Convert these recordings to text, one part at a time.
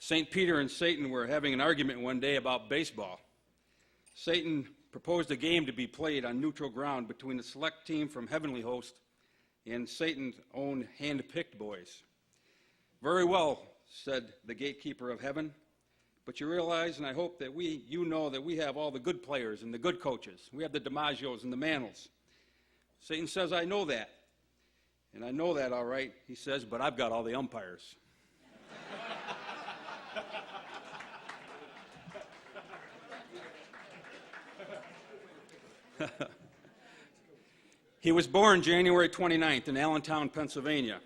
St. Peter and Satan were having an argument one day about baseball. Satan proposed a game to be played on neutral ground between a select team from Heavenly Host and Satan's own hand-picked boys. Very well, said the gatekeeper of heaven, but you realize, and I hope that you know that we have all the good players and the good coaches. We have the DiMaggios and the Mantles. Satan says, I know that. And I know that all right, he says, but I've got all the umpires. He was born January 29th in Allentown, Pennsylvania.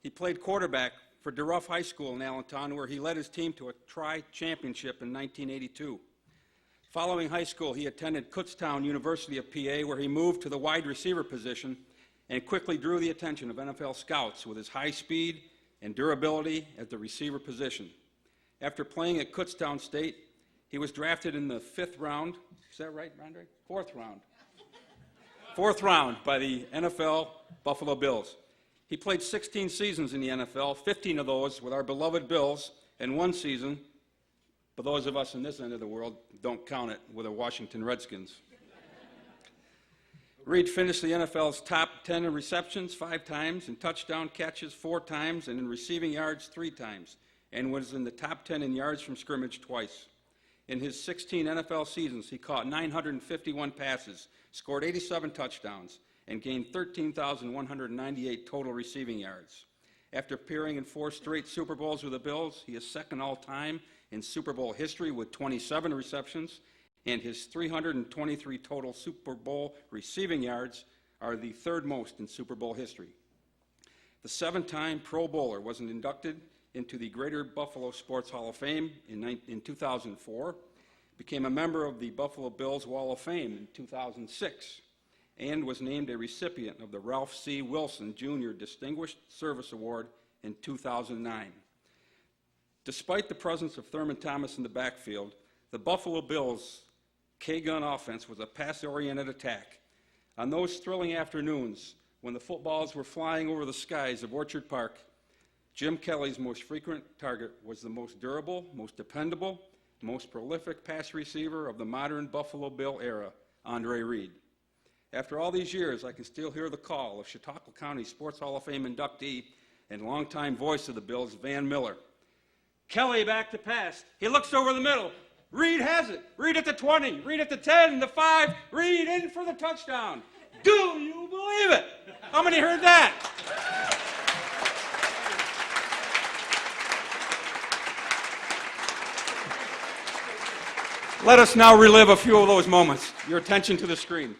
He played quarterback for DeRuff High School in Allentown, where he led his team to a tri-championship in 1982. Following high school, he attended Kutztown University of PA, where he moved to the wide receiver position and quickly drew the attention of NFL scouts with his high speed and durability at the receiver position. After playing at Kutztown State, he was drafted in the 5th round. Is that right, Andre? 4th round. 4th round by the NFL Buffalo Bills. He played 16 seasons in the NFL, 15 of those with our beloved Bills, and 1 season, for those of us in this end of the world, don't count it, with the Washington Redskins. Reed finished the NFL's top 10 in receptions 5 times, in touchdown catches 4 times, and in receiving yards 3 times, and was in the top 10 in yards from scrimmage twice. In his 16 NFL seasons, he caught 951 passes, scored 87 touchdowns, and gained 13,198 total receiving yards. After appearing in 4 straight Super Bowls with the Bills, he is second all-time in Super Bowl history with 27 receptions, and his 323 total Super Bowl receiving yards are the 3rd most in Super Bowl history. The 7-time Pro Bowler was inducted into the Greater Buffalo Sports Hall of Fame in 2004, became a member of the Buffalo Bills Wall of Fame in 2006, and was named a recipient of the Ralph C. Wilson Jr. Distinguished Service Award in 2009. Despite the presence of Thurman Thomas in the backfield, the Buffalo Bills' K-gun offense was a pass-oriented attack. On those thrilling afternoons when the footballs were flying over the skies of Orchard Park, Jim Kelly's most frequent target was the most durable, most dependable, most prolific pass receiver of the modern Buffalo Bill era, Andre Reed. After all these years, I can still hear the call of Chautauqua County Sports Hall of Fame inductee and longtime voice of the Bills, Van Miller. Kelly back to pass. He looks over the middle. Reed has it. Reed at the 20. Reed at the 10, the 5. Reed in for the touchdown. Do you believe it? How many heard that? Let us now relive a few of those moments. Your attention to the screen.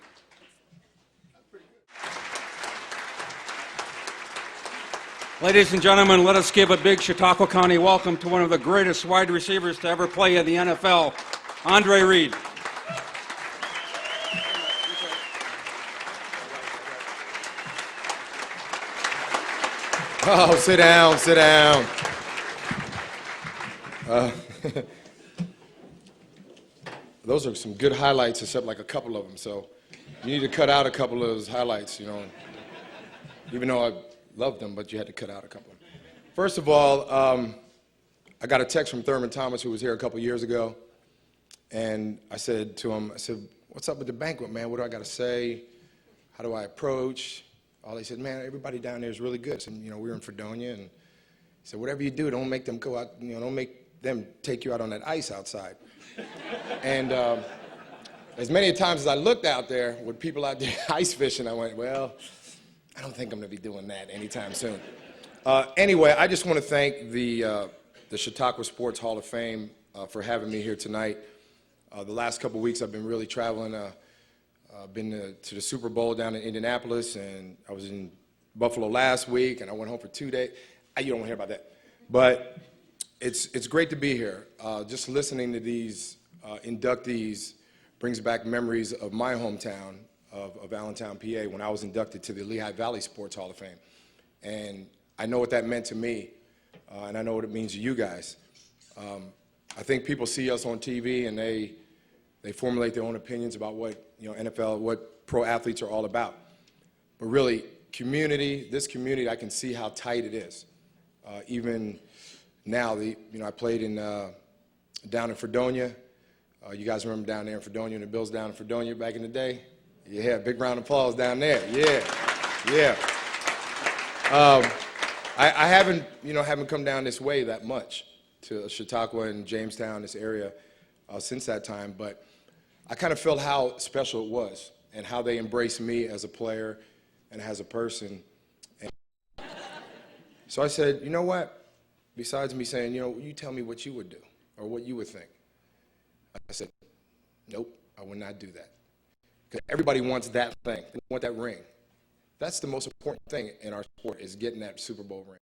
Ladies and gentlemen, let us give a big Chautauqua County welcome to one of the greatest wide receivers to ever play in the NFL, Andre Reed. Oh, sit down, sit down. Those are some good highlights, except like a couple of them. So you need to cut out a couple of those highlights, you know. Even though I loved them, but you had to cut out a couple. First of all, I got a text from Thurman Thomas, who was here a couple years ago, and I said to him, what's up with the banquet, man? What do I got to say? How do I approach? He said, man, everybody down there is really good. So, you know, we were in Fredonia, and he said, whatever you do, don't make them go out, you know, don't make them take you out on that ice outside. And as many times as I looked out there with people out there ice fishing, I went, well, I don't think I'm going to be doing that anytime soon. Anyway, I just want to thank the Chautauqua Sports Hall of Fame for having me here tonight. The last couple weeks I've been really traveling. I've been to the Super Bowl down in Indianapolis, and I was in Buffalo last week, and I went home for 2 days. You don't want to hear about that. But it's great to be here. Just listening to these inductees brings back memories of my hometown of Allentown, PA, when I was inducted to the Lehigh Valley Sports Hall of Fame. And I know what that meant to me, and I know what it means to you guys. I think people see us on TV, and they formulate their own opinions about what, you know, NFL, what pro athletes are all about. But really, this community, I can see how tight it is. Even now. I played down in Fredonia. You guys remember down there in Fredonia, and the Bills down in Fredonia back in the day? Yeah, big round of applause down there. Yeah. I haven't come down this way that much to Chautauqua and Jamestown, this area, since that time, but I kind of felt how special it was and how they embraced me as a player and as a person. And so I said, you know what? Besides me saying, you tell me what you would do or what you would think. I said, nope, I would not do that. Because everybody wants that thing. They want that ring. That's the most important thing in our sport, is getting that Super Bowl ring.